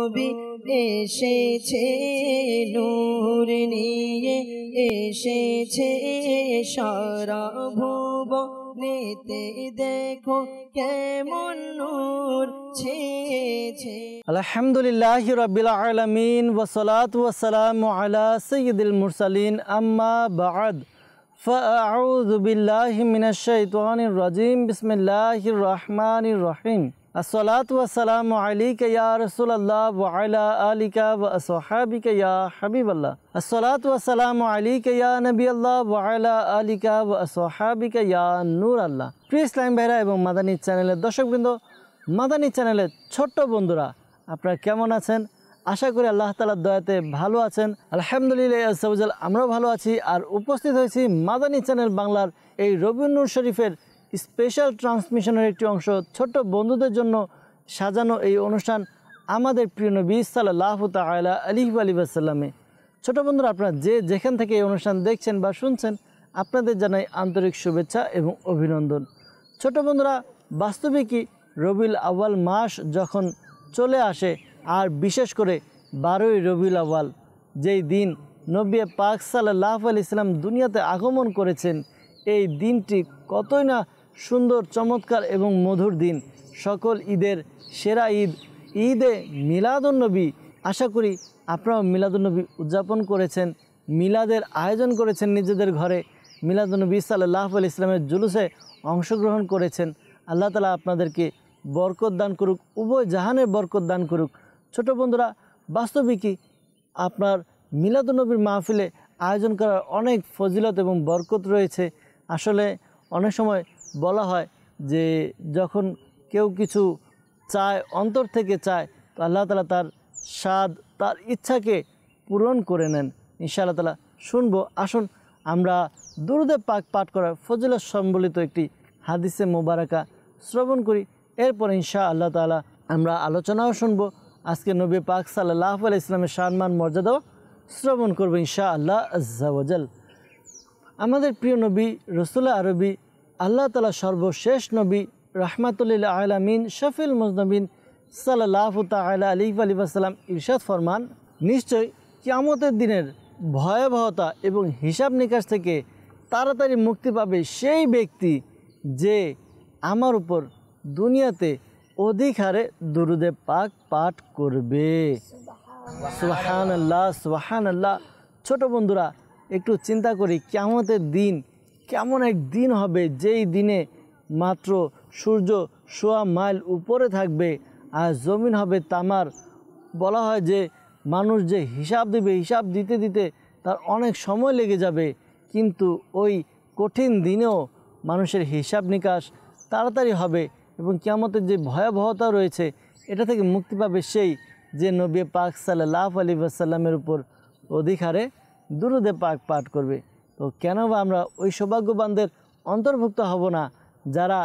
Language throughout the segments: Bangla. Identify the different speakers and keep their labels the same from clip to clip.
Speaker 1: নবী এসেছে নূর নিয়ে, এসেছে সারা ভুবনেতে দেখো কেমন নূর ছেয়েছে।
Speaker 2: আলহামদুলিল্লাহি রাব্বিল আলামিন ওয়াসসালাতু ওয়াসসালামু আলা সাইয়্যিদিল মুরসালিন আম্মা বা'দ ফাআউযু বিল্লাহি মিনাশ শাইতানির রাজিম বিসমিল্লাহির রহমানির রহিম। আসসালাতু ওয়াসসালামু আলাইকা ইয়া রাসূলুল্লাহ ওয়া আলা আলিকা ওয়া আসহাবিকা ইয়া হাবিবাল্লাহ। আসসালাতু ওয়াসসালামু আলাইকা ইয়া নবিয়াল্লাহ ওয়া আলা আলিকা ওয়া আসহাবিকা ইয়া নূরাল্লাহ। প্রিয় ইসলাম ভাইরা এবং মাদানী চ্যানেলের দর্শকবৃন্দ, মাদানী চ্যানেলের ছোট্ট বন্ধুরা, আপনারা কেমন আছেন? আশা করি আল্লাহ তাআলার দয়াতে ভালো আছেন। আলহামদুলিল্লাহ আযজাওয়াজাল আমরাও ভালো আছি। আর উপস্থিত হয়েছি মাদানী চ্যানেল বাংলার এই রবিউন নূর শরীফের স্পেশাল ট্রান্সমিশনের একটি অংশ, ছোট্ট বন্ধুদের জন্য সাজানো এই অনুষ্ঠান আমাদের প্রিয় নবী সাল্লাল্লাহু তাআলা আলাইহি ওয়া সাল্লামে। ছোট বন্ধুরা, আপনারা যে যেখান থেকে এই অনুষ্ঠান দেখছেন বা শুনছেন, আপনাদের জানাই আন্তরিক শুভেচ্ছা এবং অভিনন্দন। ছোট বন্ধুরা, বাস্তবিকই রবিউল আউয়াল মাস যখন চলে আসে, আর বিশেষ করে 12ই রবিউল আউয়াল, যেই দিন নবী পাক সাল্লাল্লাহু আলাইহি সাল্লাম দুনিয়াতে আগমন করেছেন, এই দিনটি কতই না সুন্দর, চমৎকার এবং মধুর দিন। সকল ঈদের সেরা ঈদ, ঈদে মিলাদুন্নবী। আশা করি আপনারাও মিলাদুন্নবী উদযাপন করেছেন, মিলাদের আয়োজন করেছেন নিজেদের ঘরে, মিলাদুন্নবী সাল্লাল্লাহু আলাইহি সাল্লামের জুলুসে অংশগ্রহণ করেছেন। আল্লাহ তাআলা আপনাদেরকে বরকত দান করুক, উভয় জাহানের বরকত দান করুক। ছোট বন্ধুরা, বাস্তবিকই আপনার মিলাদুন্নবীর মাহফিলে আয়োজন করার অনেক ফজিলত এবং বরকত রয়েছে। আসলে অনেক সময় বলা হয় যে যখন কেউ কিছু চায়, অন্তর থেকে চায়, তো আল্লাহ তাআলা তার স্বাদ, তার ইচ্ছাকে পূরণ করে নেন। ইনশাআল্লাহ তাআলা শুনবো। আসুন আমরা দুরূদে পাক পাঠ করার ফজিলত সম্বলিত একটি হাদিসে মোবারকা শ্রবণ করি। এরপর ইনশাআল্লাহ তাআলা আমরা আলোচনাও শুনবো। আজকে নবী পাক সাল্লাল্লাহু আলাইহি সাল্লামের সম্মান মর্যাদাও শ্রবণ করবো ইনশাআল্লাহ আযজা ওয়াজাল। আমাদের প্রিয় নবী রাসূল আরবি, আল্লাহ তাআলা সর্বশেষ নবী, রাহমাতুল লিল আলামিন, শফিউল মুজনবিন সাল্লাল্লাহু তাআলা আলাইহি ওয়া সাল্লাম ইরশাদ ফরমান, নিশ্চয় কিয়ামতের দিনের ভয়াবহতা এবং হিসাব নিকাশ থেকে তাড়াতাড়ি মুক্তি পাবে সেই ব্যক্তি যে আমার উপর দুনিয়াতে অধিক হারে দুরূদে পাক পাঠ করবে। সুবহানাল্লাহ, সুবহানাল্লাহ। ছোট বন্ধুরা, একটু চিন্তা করি, কিয়ামতের দিন কেমন এক দিন হবে, যেই দিনে মাত্র সূর্য 1.25 মাইল উপরে থাকবে আর জমিন হবে তামার। বলা হয় যে মানুষ যে হিসাব দেবে, হিসাব দিতে দিতে তার অনেক সময় লেগে যাবে, কিন্তু ওই কঠিন দিনেও মানুষের হিসাব নিকাশ তাড়াতাড়ি হবে এবং কিয়ামতের যে ভয়াবহতা রয়েছে, এটা থেকে মুক্তি পাবে সেই যে নবী পাক সাল্লাল্লাহু আলাইহি ওয়াসাল্লামের উপর অধিক হারে দুরূদে পাক পাঠ করবে। তো কেন বা আমরা ওই সৌভাগ্যবানদের অন্তর্ভুক্ত হব না, যারা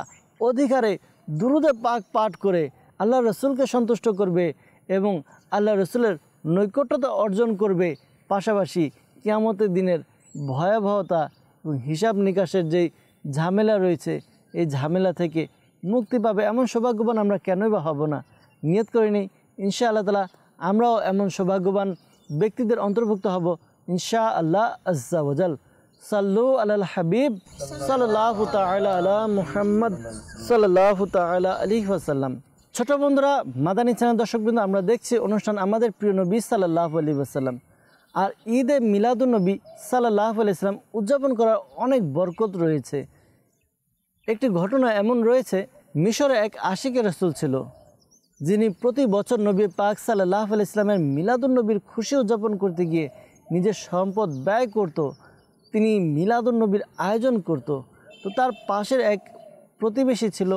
Speaker 2: অধিক হারে দুরূদে পাক পাঠ করে আল্লাহ রসুলকে সন্তুষ্ট করবে এবং আল্লাহ রসুলের নৈকট্যতা অর্জন করবে, পাশাপাশি কিয়ামতের দিনের ভয়াবহতা এবং হিসাব নিকাশের যেই ঝামেলা রয়েছে, এই ঝামেলা থেকে মুক্তি পাবে। এমন সৌভাগ্যবান আমরা কেনই বা হব না? নিয়ত করে নিই, ইনশাআল্লাহ তাআলা আমরাও এমন সৌভাগ্যবান ব্যক্তিদের অন্তর্ভুক্ত হব ইনশাআল্লাহ আযজা ওয়াজাল। সাল্লু আলাল হাবিব সাল্লাল্লাহু তাআলা আলা মুহাম্মদ সাল্লাল্লাহু তাআলা আলাইহি ওয়াসাল্লাম। ছোট বন্ধুরা, মাদানী চ্যানেল দর্শকবৃন্দ, আমরা দেখছি অনুষ্ঠান আমাদের প্রিয় নবী সাল্লাল্লাহু আলাইহি ওয়াসাল্লাম। আর ঈদে মিলাদুন্নবী সাল্লাল্লাহু আলাইহি ওয়াসাল্লাম উদযাপন করার অনেক বরকত রয়েছে। একটি ঘটনা এমন রয়েছে, মিশরে এক আশিকে রাসূল ছিল, যিনি প্রতি বছর নবী পাক সাল্লাল্লাহু আলাইহি ওয়াসাল্লামের মিলাদুন্নবীর খুশি উদযাপন করতে গিয়ে নিজের সম্পদ ব্যয় করত। তিনি মিলাদুন্নবীর আয়োজন করত। তো তার পাশের এক প্রতিবেশী ছিল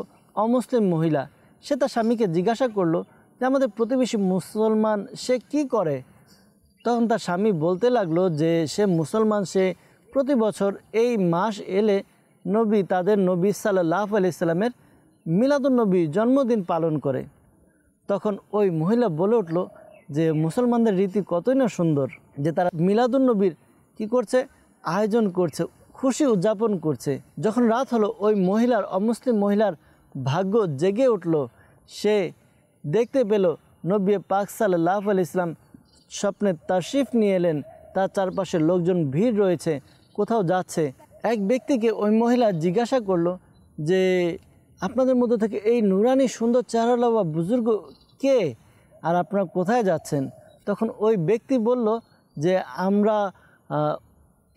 Speaker 2: অমুসলিম মহিলা। সে তার স্বামীকে জিজ্ঞাসা করলো যে আমাদের প্রতিবেশী মুসলমান, সে কি করে? তখন তার স্বামী বলতে লাগলো যে সে মুসলমান, সে প্রতি বছর এই মাস এলে তাদের নবী সাল্লাল্লাহু আলাইহি সাল্লামের মিলাদুন্নবী জন্মদিন পালন করে। তখন ওই মহিলা বলে উঠল যে মুসলমানদের রীতি কতই না সুন্দর, যে তারা মিলাদুন্নবীর কি করছে, আয়োজন করছে, খুশি উদযাপন করছে। যখন রাত হলো, ওই অমুসলিম মহিলার ভাগ্য জেগে উঠল। সে দেখতে পেল নবী পাক সাল্লাল্লাহু আলাইহি ওয়াসাল্লাম স্বপ্নে তাশরিফ নিয়ে এলেন, তার চারপাশে লোকজন ভিড় রয়েছে, কোথাও যাচ্ছে। এক ব্যক্তিকে ওই মহিলা জিজ্ঞাসা করলো যে আপনাদের মধ্যে থেকে এই নুরানি সুন্দর চেহারাওয়ালা বা বুজুর্গ কে, আর আপনারা কোথায় যাচ্ছেন? তখন ওই ব্যক্তি বলল যে আমরা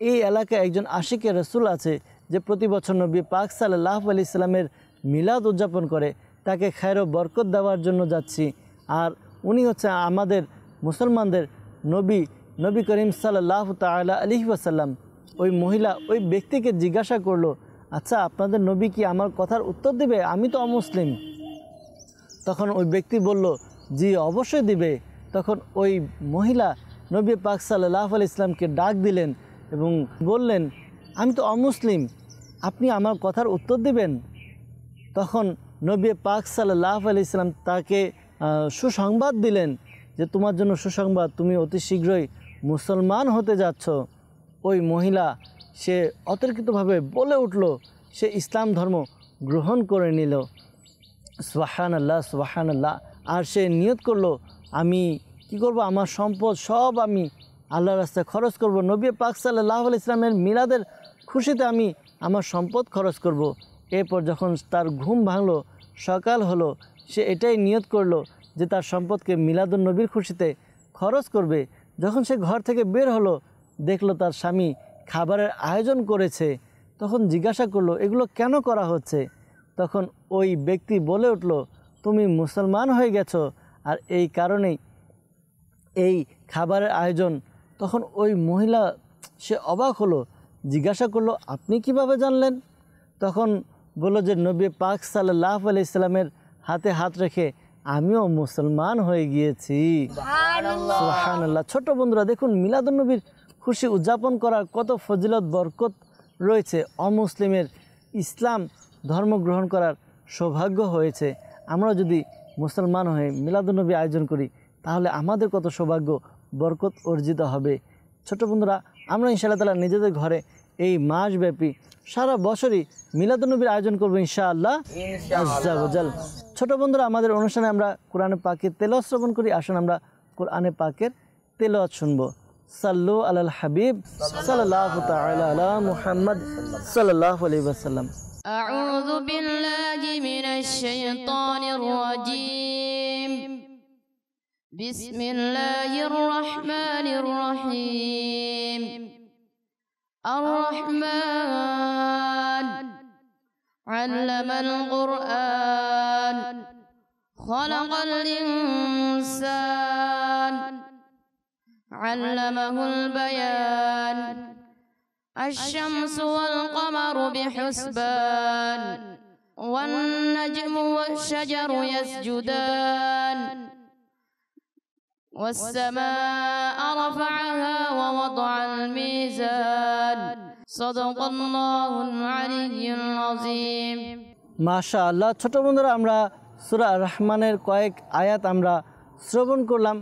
Speaker 2: এই এলাকায় একজন আশিকে রসুল আছে যে প্রতি বছর নবী পাক সাল্লাল্লাহু আলাইহি ওয়াসাল্লামের মিলাদ উদযাপন করে, তাকে খায়র ও বরকত দেওয়ার জন্য যাচ্ছি। আর উনি হচ্ছে আমাদের মুসলমানদের নবী করিম সাল্লাল্লাহু তাআলা আলাইহি ওয়াসাল্লাম। ওই মহিলা ওই ব্যক্তিকে জিজ্ঞাসা করলো, আচ্ছা আপনাদের নবী কি আমার কথার উত্তর দেবে? আমি তো অমুসলিম। তখন ওই ব্যক্তি বলল, জি অবশ্যই দিবে। তখন ওই মহিলা নবী পাক সাল্লাল্লাহু আলাইহি ওয়াসাল্লামকে ডাক দিলেন এবং বললেন, আমি তো অমুসলিম, আপনি আমার কথার উত্তর দিবেন? তখন নবী পাক সাল্লাল্লাহু আলাইহি ওয়াসাল্লাম তাকে সুসংবাদ দিলেন যে তোমার জন্য সুসংবাদ, তুমি অতি শীঘ্রই মুসলমান হতে যাচ্ছ। ওই মহিলা সে অতর্কিতভাবে বলে উঠল, সে ইসলাম ধর্ম গ্রহণ করে নিল। সুবহানাল্লাহ সুবহানাল্লাহ। আর সে নিয়ত করলো, আমি কি করব, আমার সম্পদ সব আমি আল্লাহর রাস্তায় খরচ করব, নবী পাক সাল্লাল্লাহু আলাইহি ওয়াসাল্লামের মিলাদের খুশিতে আমি আমার সম্পদ খরচ করব। এরপর যখন তার ঘুম ভাঙলো, সকাল হলো, সে এটাই নিয়ত করলো যে তার সম্পদকে মিলাদুন নবীর খুশিতে খরচ করবে। যখন সে ঘর থেকে বের হলো, দেখলো তার স্বামী খাবারের আয়োজন করেছে। তখন জিজ্ঞাসা করলো, এগুলো কেন করা হচ্ছে? তখন ওই ব্যক্তি বলে উঠল, তুমি মুসলমান হয়ে গেছো আর এই কারণেই এই খাবারের আয়োজন। তখন ওই মহিলা সে অবাক হলো, জিজ্ঞাসা করলো, আপনি কিভাবে জানলেন? তখন বলল যে নবী পাক সাল্লাল্লাহু আলাইহি ওয়াসাল্লামের হাতে হাত রেখে আমিও মুসলমান হয়ে গিয়েছি। সুবহানাল্লাহ। ছোট বন্ধুরা দেখুন, মিলাদুন্নবীর খুশি উদযাপন করার কত ফজিলত বরকত রয়েছে। অমুসলিমের ইসলাম ধর্ম গ্রহণ করার সৌভাগ্য হয়েছে। আমরা যদি মুসলমান হয়ে মিলাদুন্নবী আয়োজন করি তাহলে আমাদের কত সৌভাগ্য বরকত অর্জিত হবে। ছোট বন্ধুরা, আমরা ইনশাআল্লাহ তাআলা নিজেদের ঘরে এই মাসব্যাপী সারা বছরই মিলাদুন্নবীর আয়োজন করব ইনশাআল্লাহ আজ্জা ওয়াজাল। ছোট বন্ধুরা, আমাদের অনুষ্ঠানে আমরা কোরআনে পাকের তেলাওয়াত শ্রবণ করি। আসুন আমরা কোরআনে পাকের তেলাওয়াত শুনবো। সাল্লু আলাল হাবিব সাল্লাল্লাহু তাআলা আলা মুহাম্মদ সাল্লাল্লাহু আলাইহি ওয়াসাল্লাম।
Speaker 3: আউযু বিল্লাহি মিনাশ শাইতানির রাজীম। বিসমিল্লাহির রহমানির রহিম। الرحمن علم القرآن خلق الإنسان علمه البيان الشمس والقمر بحسبان والنجم والشجر يسجدان والسماء رفعها ووضع الميزان صدق الله العلي العظيم।
Speaker 2: মাশাআল্লাহ। ছোট বন্ধুরা, আমরা সূরা আর-রহমানের কয়েক আয়াত আমরা শ্রবণ করলাম।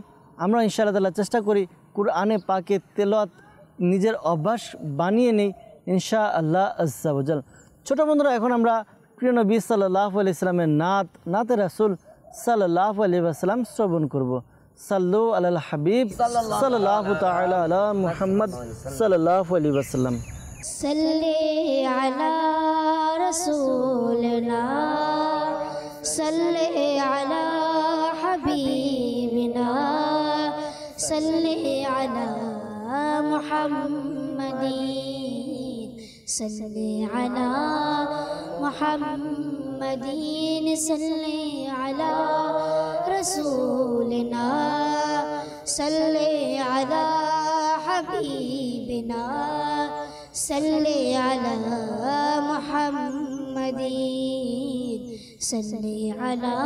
Speaker 2: আমরা ইনশাআল্লাহ তাআলা চেষ্টা করি কুরআনে পাকে তেলাওয়াত নিজের অভ্যাস বানিয়ে নেই ইনশাআল্লাহ আজ্জা ওয়াজাল। ছোট বন্ধুরা, এখন আমরা প্রিয় নবী সাল্লাল্লাহু আলাইহি ওয়াসাল্লামের নাতে রাসূল সাল্লাল্লাহু আলাইহি ওয়াসাল্লাম শ্রবণ করব। সাল্লু আলাল হাবিব সাল্লাল্লাহু তাআলা আলা মুহাম্মদ সাল্লাল্লাহু আলাইহি ওয়াসাল্লাম।
Speaker 4: সাল্লি আলা রাসূলিনা সাল্লি আলা হাবিবিনা সাল্লি আলা মুহাম্মাদিন সাল্লি আলা মুহাম্মাদিন সাল্লি আলা রাসূলিনা সাল্লি আলা হাবিবিনা সাল্লি আলা মুহাম্মাদিন সাল্লি আলা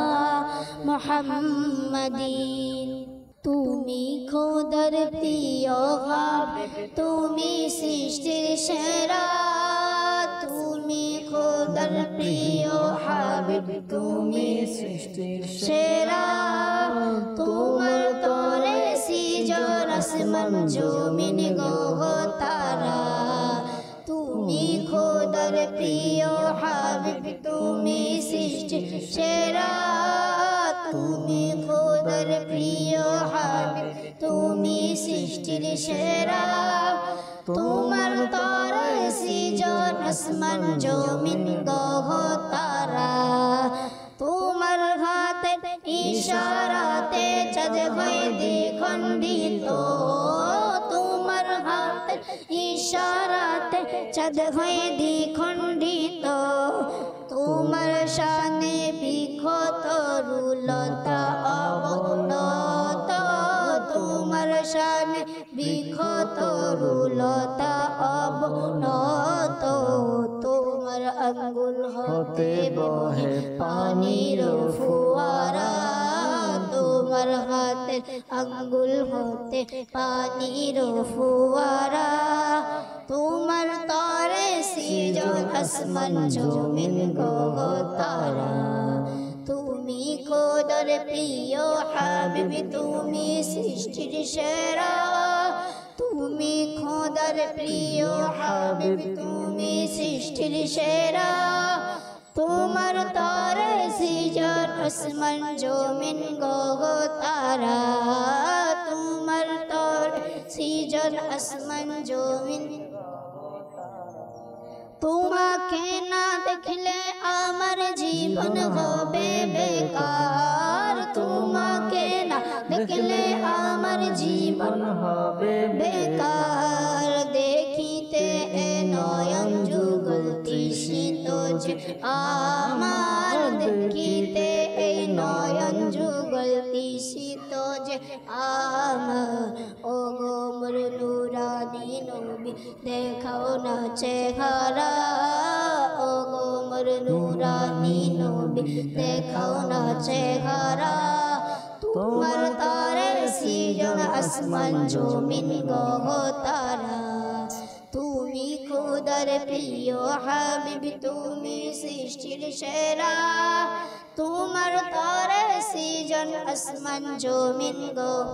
Speaker 4: মুহাম্মাদিন। তুমি খোদার প্রিয় হাবিব, তুমি সৃষ্টির সেরা, তুমি খোদার প্রিয় হাবিব, তুমি সৃষ্টির সেরা। তোমার তরে সিজন আসমান জমিন গ্রহ তারা, তুমি খোদার প্রিয় হাবিব, তুমি সৃষ্টির সেরা। তুমি খোদার প্রিয় হাবিব তুমি সৃষ্টির সেরা তোমার তরে সৃজন আসমান জমিন গ্রহ তারা তোমার হাতের ইশারাতে চাঁদ হয়ে দ্বিখণ্ডিত তোমার হাতের ইশারাতে চাঁদ হয়ে দ্বিখণ্ডিত তোমার শানে বিক্ষত রুলতা অবনত তোমার শানে বিক্ষত রুলতা অবনত তোমার আঙ্গুল হতে বহে পানির ফোয়ারা তোমার হাতের আঙ্গুল হতে পানির ফোয়ারা তোমার তরে সৃজন আসমান জমিন গ্রহ তারা তুমি খোদার প্রিয় হাবিব তুমি সৃষ্টির সেরা তুমি খোদার প্রিয় হাবিব তুমি সৃষ্টির সেরা তোমার তরে সৃজন আসমান জমিন গ্রহ তারা তোমার তরে সৃজন আসমান জমিন তোমাকে না দেখলে আমার জীবন হবে বেকার তোমাকে না দেখলে আমার জীবন হবে বেকার দেখিতে নয়ন যুগল তৃষিত যে আমার দেখিতে নয়ন যুগল তৃষিত যে আমার ও গো মোর নুরানি নবী দেখাও না চেহারা ও গো মোর নুরানি নবী দেখাও না চেহারা তোমার তরে সৃজন আসমান জমিন গ্রহ তারা তুমি খোদার প্রিয় হাবিব তুমি সৃষ্টির সেরা তোমার তরে সৃজন আসমান জমিন গ্রহ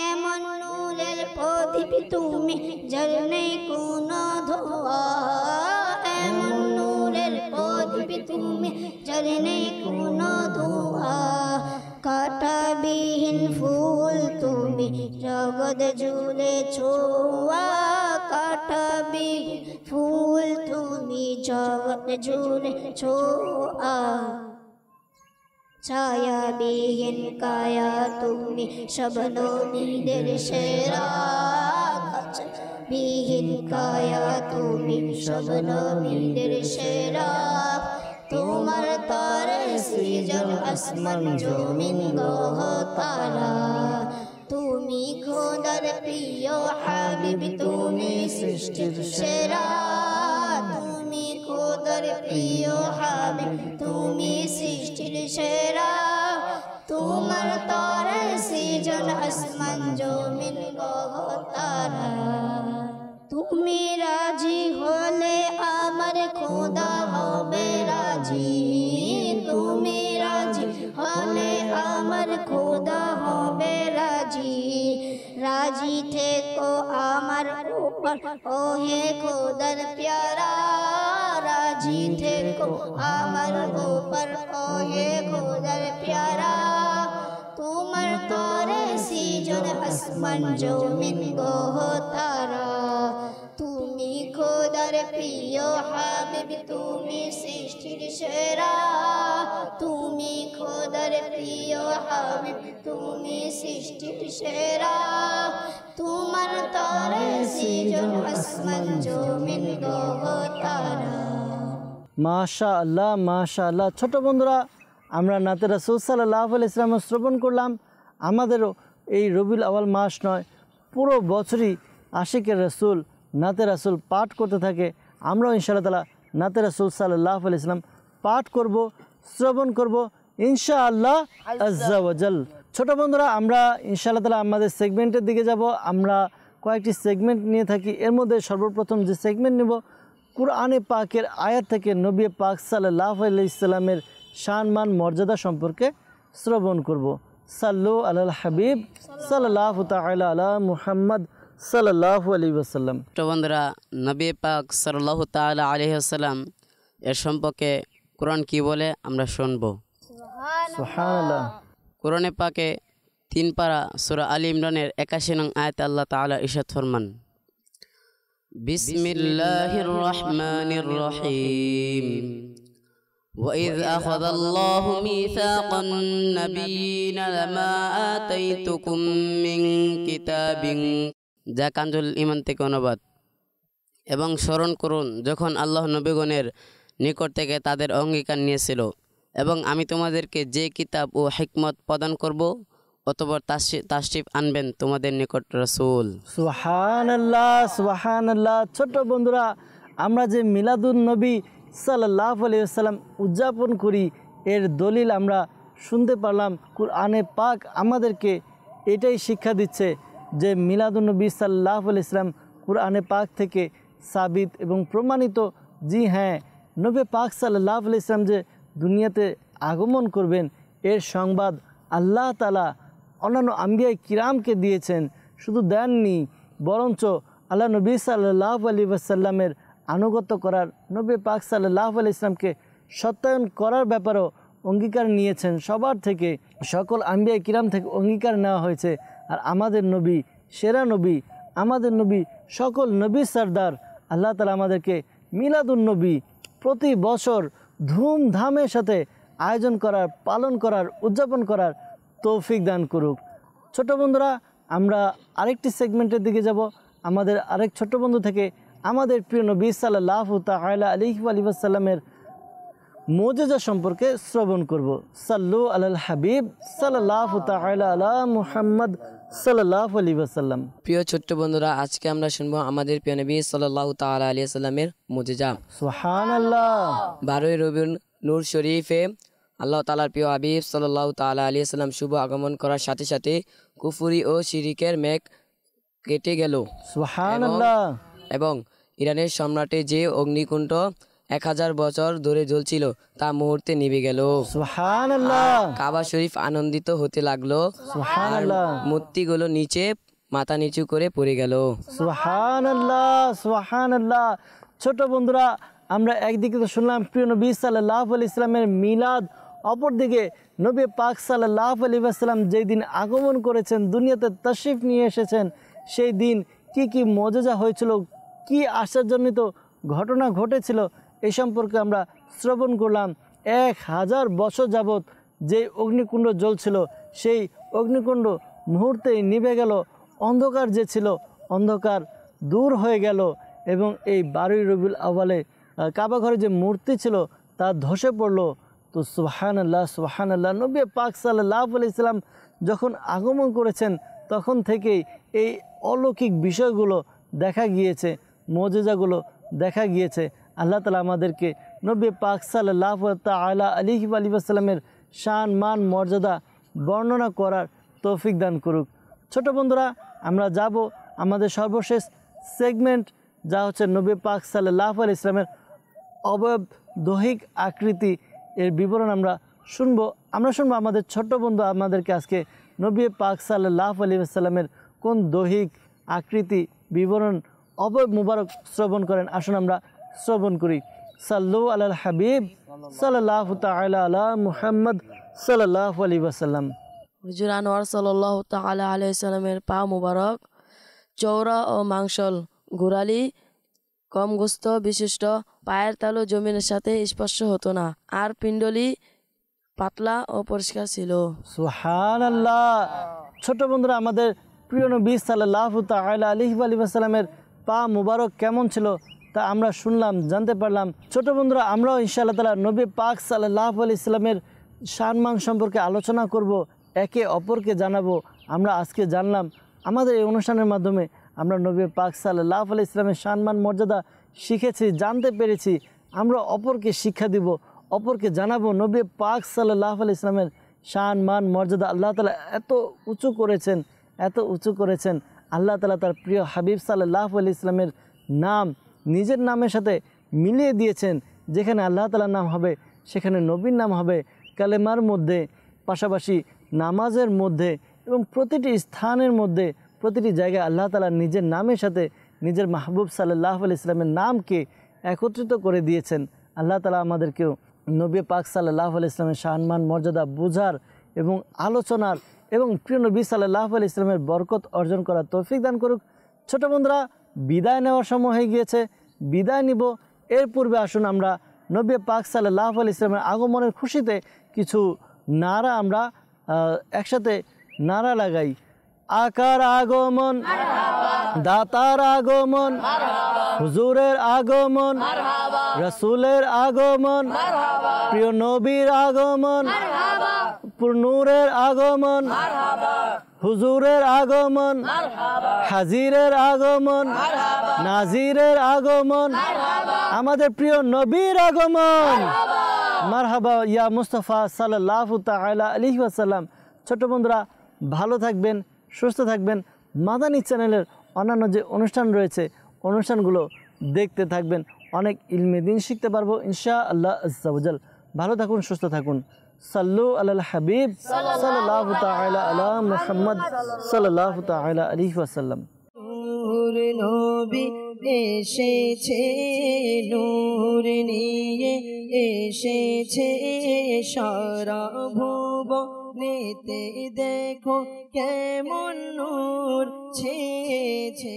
Speaker 4: এমন নূরের প্রদীপ তুমি যার নেই কোনো ধোয়া এমন নূরের প্রদীপ তুমি যার নেই কোনো ধোয়া কাঁটাবিহীন ফুল তুমি জগৎ জুড়ে ছোঁয়া কাঁটাবিহীন ফুল তুমি জগৎ জুড়ে ছোঁয়া ছায়াবিহীন কায়া তুমি সব নবীদের সেরা বিহীন কায়া তুমি সব নবীদের সেরা তোমার তরে সৃজন আসমান জমিন গ্রহ তারা তুমি খোদার প্রিয় হাবিব তুমি সৃষ্টির সেরা তুমি খোদার প্রিয় হাবিব তুমি সৃষ্টির সেরা তোমার তরে সৃজন আসমান জমিন গ্রহ তারা তুমি রাজি হলে আমার খোদা হবে রাজি তুমি রাজি হলে আমার খোদা হবে রাজি রাজি থেকো আমার উপর ও হে খোদার প্যারা রাজি থেকো আমার উপর ও হে খোদার প্যারা তোমার তরে সৃজন আসমান জমিন গ্রহ তারা তুমি খোদার প্রিয় হাবিব তুমি সৃষ্টির সেরা তুমি খোদার প্রিয় হাবিব তুমি সৃষ্টির সেরা তোমার তরে সৃজন আসমান জমিন গ্রহ তারা
Speaker 2: মাশাআল্লাহ ছোট বন্ধুরা আমরা নাতে রাসূল সাল্লাল্লাহু আলাইহি ওয়াসাল্লাম শ্রবণ করলাম আমাদেরও এই রবিউল আউয়াল মাস নয় পুরো বছরই আশিকের রাসূল নাতে রাসূল পাঠ করতে থাকে আমরাও ইনশাআল্লাহ তাআলা নাতে রাসূল সাল্লাল্লাহু আলাইহি ওয়াসাল্লাম পাঠ করব শ্রবণ করব ইনশাআল্লাহ আজ্জা ওয়া জাল ছোট বন্ধুরা আমরা ইনশাআল্লাহ তাআলা আমাদের সেগমেন্টের দিকে যাব আমরা কয়েকটি সেগমেন্ট নিয়ে থাকি এর মধ্যে সর্বপ্রথম যে সেগমেন্ট নেব কুরআনে পাকের আয়াত থেকে নবী পাক সাল্লাল্লাহু আলাইহি ওয়াসাল্লামের শানমান মর্যাদা সম্পর্কে শ্রবণ করব সাল্লু আলাল হাবিব সাল্লাল্লাহু তাআলা আলা মুহাম্মদ সাল্লাল্লাহু আলাইহি ওয়াসাল্লাম
Speaker 5: তো বন্ধুরা নবী পাক সাল্লাল্লাহু তাআলা আলাইহি ওয়াসাল্লাম এর সম্পর্কে কোরআন কি বলে আমরা শুনবো
Speaker 2: সুবহানাল্লাহ।
Speaker 5: কোরআনে পাকে 3 পারা সূরা আলী ইমরানের 81 নং আয়াতে আল্লাহ তাআলা ইরশাদ ফরমান, বিসমিল্লাহির রহমানির রহিম, وَإِذْ أَخَذَ اللَّهُ مِيثَاقَ النَّبِيِّينَ لَمَا آتَيْتُكُم مِّن كِتَابٍ, যা কানজুল ঈমান থেকে অনুবাদ। এবং স্মরণ করুন যখন আল্লাহ নবীগণের নিকট থেকে তাদের অঙ্গীকার নিয়েছিল এবং আমি তোমাদেরকে যে কিতাব ও হিকমত প্রদান করব, অতঃপর তাশরিফ আনবেন তোমাদের নিকট রাসূল।
Speaker 2: সুবহানাল্লাহ, সুবহানাল্লাহ। ছোট বন্ধুরা, আমরা যে মিলাদুন নবী সাল্লাল্লাহু আলাইহি ওয়াসাল্লাম উদযাপন করি, এর দলিল আমরা শুনতে পারলাম। কুরআনে পাক আমাদেরকে এটাই শিক্ষা দিচ্ছে যে মিলাদুন নবী সাল্লাল্লাহু আলাইহি ওয়াসাল্লাম কুরআনে পাক থেকে সাবিত এবং প্রমাণিত। জি হ্যাঁ, নবী পাক সাল্লাল্লাহু আলাইহি ওয়াসাল্লাম যে দুনিয়াতে আগমন করবেন, এর সংবাদ আল্লাহ তাআলা অন্যান্য আম্বিয়া কিরামকে দিয়েছেন। শুধু দেননি, বরঞ্চ আল্লাহ নবী সাল্লাল্লাহু আলাইহি ওয়াসাল্লামের আনুগত্য করার, নবী পাক সাল্লাল্লাহু আলাইহি ওয়াসাল্লামকে সত্যায়ন করার ব্যাপারেও অঙ্গীকার নিয়েছেন। সবার থেকে, সকল আম্বিয়া কিরাম থেকে অঙ্গীকার নেওয়া হয়েছে। আর আমাদের নবী সেরা নবী, আমাদের নবী সকল নবী সরদার, আল্লাহ তাআলা আমাদেরকে মিলাদুন নবী প্রতি বছর ধুমধামের সাথে আয়োজন করার, পালন করার, উদযাপন করার তৌফিক দান করুক। ছোট বন্ধুরা, আমরা আরেকটি সেগমেন্টের দিকে যাব। আমাদের আরেক ছোট বন্ধু থেকে আমাদের প্রিয় নবী সাল্লাল্লাহু তাআলা আলাইহি ওয়া সাল্লামের মুজিজা সম্পর্কে শ্রবণ করব। সাল্লু আলাল হাবিব সাল্লাল্লাহু তাআলা আলা মুহাম্মদ সাল্লাল্লাহু আলাইহি ওয়াসাল্লাম।
Speaker 6: প্রিয় ছোট্ট বন্ধুরা, আজকে আমরা শুনবো আমাদের প্রিয় নবী সাল্লাল্লাহু তাআলা আলাইহি ওয়াসাল্লামের মুজিজা।
Speaker 2: সুবহানাল্লাহ।
Speaker 6: 12 রবিউল নূর শরীফে আল্লাহ তাআলার প্রিয় হাবিব সাল্লাল্লাহু তাআলা আলাইহি ওয়াসাল্লাম শুভ আগমন করার সাথে সাথে কুফরি ও শিরিকের মেঘ কেটে গেল।
Speaker 2: সুবহানাল্লাহ।
Speaker 6: এবং ইরানের সম্রাটে যে অগ্নিকুণ্ড 1000 বছর ধরে জ্বলছিল তা মুহূর্তে নিভে গেল।
Speaker 2: সুবহানাল্লাহ।
Speaker 6: কাবা শরীফ আনন্দিত হতে লাগলো।
Speaker 2: সুবহানাল্লাহ।
Speaker 6: মূর্তিগুলো নিচে মাথা নিচু করে পড়ে গেল।
Speaker 2: সুবহানাল্লাহ, সুবহানাল্লাহ। ছোট বন্ধুরা, আমরা একদিকে তো শুনলাম প্রিয় নবী সাল্লাল্লাহু আলাইহি ওয়াসাল্লামের মিলাদ, অপরদিকে নবী পাক সাল্লাল্লাহু আলাইহি ওয়াসাল্লাম যেই দিন আগমন করেছেন, দুনিয়াতে তাশরিফ নিয়ে এসেছেন, সেই দিন কি কি মুজিজা হয়েছিল, কি আশ্চর্যজনিত ঘটনা ঘটেছিল, এই সম্পর্কে আমরা শ্রবণ করলাম। 1000 বছর যাবৎ যে অগ্নিকুণ্ড জ্বলছিল, সেই অগ্নিকুণ্ড মুহূর্তেই নিভে গেল। অন্ধকার যে ছিল, অন্ধকার দূর হয়ে গেল। এবং এই 12 রবিউল আউয়ালে কাবা ঘরে যে মূর্তি ছিল তা ধসে পড়লো। তো সুবহানাল্লাহ, সুবহানাল্লাহ। নবী পাক সাল্লাল্লাহু আলাইহি ওয়াসাল্লাম যখন আগমন করেছেন, তখন থেকেই এই অলৌকিক বিষয়গুলো দেখা গিয়েছে, মুজিজাগুলো দেখা গিয়েছে। আল্লাহ তাআলা আমাদেরকে নবী পাক সাল্লাল্লাহু তাআলা আলাইহি ওয়াসাল্লামের শান, মান, মর্যাদা বর্ণনা করার তৌফিক দান করুক। ছোট বন্ধুরা, আমরা যাব আমাদের সর্বশেষ সেগমেন্ট, যা হচ্ছে নবী পাক সাল্লাল্লাহু আলাইহি ওয়াসাল্লামের অবয়ব দৈহিক আকৃতি, এর বিবরণ আমরা শুনবো। আমাদের ছোট্ট বন্ধু আমাদেরকে আজকে নবী পাক সাল্লাল্লাহু আলাইহি ওয়াসাল্লামের কোন দৈহিক আকৃতি, বিবরণ, অবয়ব মুবারক শ্রবণ করেন। আসুন আমরা শ্রবণ করি। সাল্লু আলাল হাবিব সাল্লাল্লাহু তাআলা আলা মুহাম্মদ সাল্লাল্লাহু আলাইহি ওয়াসাল্লাম।
Speaker 7: হুজুর আনোয়ার সাল্লাল্লাহু তাআলা আলাইহি সাল্লামের পা মুবারক চওড়া ও মাংসল, গোড়ালি, কম গোস্ত বিশিষ্ট, পায়ের তালু জমিনের সাথে স্পর্শ হতো না, আর পিণ্ডলি পাতলা ও পরিষ্কার ছিল।
Speaker 2: সুবহানাল্লাহ। ছোট বন্ধুরা, আমাদের প্রিয় নবী সাল্লাল্লাহু তাআলা আলাইহি ওয়াসাল্লামের পা মুবারক কেমন ছিল তা আমরা শুনলাম, জানতে পারলাম। ছোট বন্ধুরা, আমরাও ইনশাআল্লাহ তাআলা নবী পাক সাল্লাল্লাহু আলাইহি ওয়াসাল্লামের সম্মান সম্পর্কে আলোচনা করব, একে অপরকে জানাবো। আমরা আজকে জানলাম, আমাদের এই অনুষ্ঠানের মাধ্যমে আমরা নবী পাক সাল্লাল্লাহু আলাইহি ওয়াসাল্লামের সম্মান মর্যাদা শিখেছি, জানতে পেরেছি। আমরা অপরকে শিক্ষা দিব, অপরকে জানাবো নবী পাক সাল্লাল্লাহু আলাইহি ওয়াসাল্লামের শান, মান, মর্যাদা আল্লাহ তাআলা এত উঁচু করেছেন, এত উঁচু করেছেন। আল্লাহ তাআলা তার প্রিয় হাবিব সাল্লাল্লাহু আলাইহি ওয়াসাল্লামের নাম নিজের নামের সাথে মিলিয়ে দিয়েছেন। যেখানে আল্লাহ তাআলার নাম হবে, সেখানে নবীর নাম হবে। কালেমার মধ্যে, পাশাপাশি নামাজের মধ্যে এবং প্রতিটি স্থানের মধ্যে, প্রতিটি জায়গায় আল্লাহ তাআলা নিজের নামের সাথে নিজের মাহবুব সাল্লাল্লাহু আলাইহি ওয়াসাল্লামের নামকে একত্রিত করে দিয়েছেন। আল্লাহ তাআলা আমাদেরকেও নবী পাক সাল্লাল্লাহু আলাইহি ইসলামের সম্মান মর্যাদা বোঝার এবং আলোচনার এবং প্রিয় নবী সাল্লাল্লাহু আলাইহি ইসলামের বরকত অর্জন করার তৌফিক দান করুক। ছোট বন্ধুরা, বিদায় নেওয়ার সময় হয়ে গিয়েছে, বিদায় নিব। এর পূর্বে আসুন আমরা নবী পাক সাল্লাল্লাহু আলাইহি ইসলামের আগমনের খুশিতে কিছু নারা আমরা একসাথে নারা লাগাই। আকার আগমন, দাতার আগমন, হুজুরের আগমন, রাসূলের আগমন, প্রিয় নবীর আগমন, নূরের আগমন, হুজুরের আগমন, হাজিরের আগমন, নাজিরের আগমন, আমাদের প্রিয় নবীর আগমন। মারহাবা ইয়া মুস্তাফা সাল্লাল্লাহু তাআলা আলাইহি ওয়াসাল্লাম। ছোট বন্ধুরা, ভালো থাকবেন, সুস্থ থাকবেন। মাদানী চ্যানেলের অন্যান্য যে অনুষ্ঠান রয়েছে, অনুষ্ঠানগুলো দেখতে থাকবেন। অনেক ইলমে দিন শিখতে পারবো ইনশাআল্লাহ আজ্জা ওয়াজাল। ভালো থাকুন, সুস্থ থাকুন। সাল্লু আলাল হাবিব সাল্লাল্লাহু তাআলা আলা মুহাম্মদ সাল্লাল্লাহু তাআলা আলাইহি ওয়াসাল্লাম।
Speaker 1: নূর নবী এসেছে, নূর নিয়ে এসেছে, সারা ভুবনেতে দেখো কেমন নূর ছেয়েছে।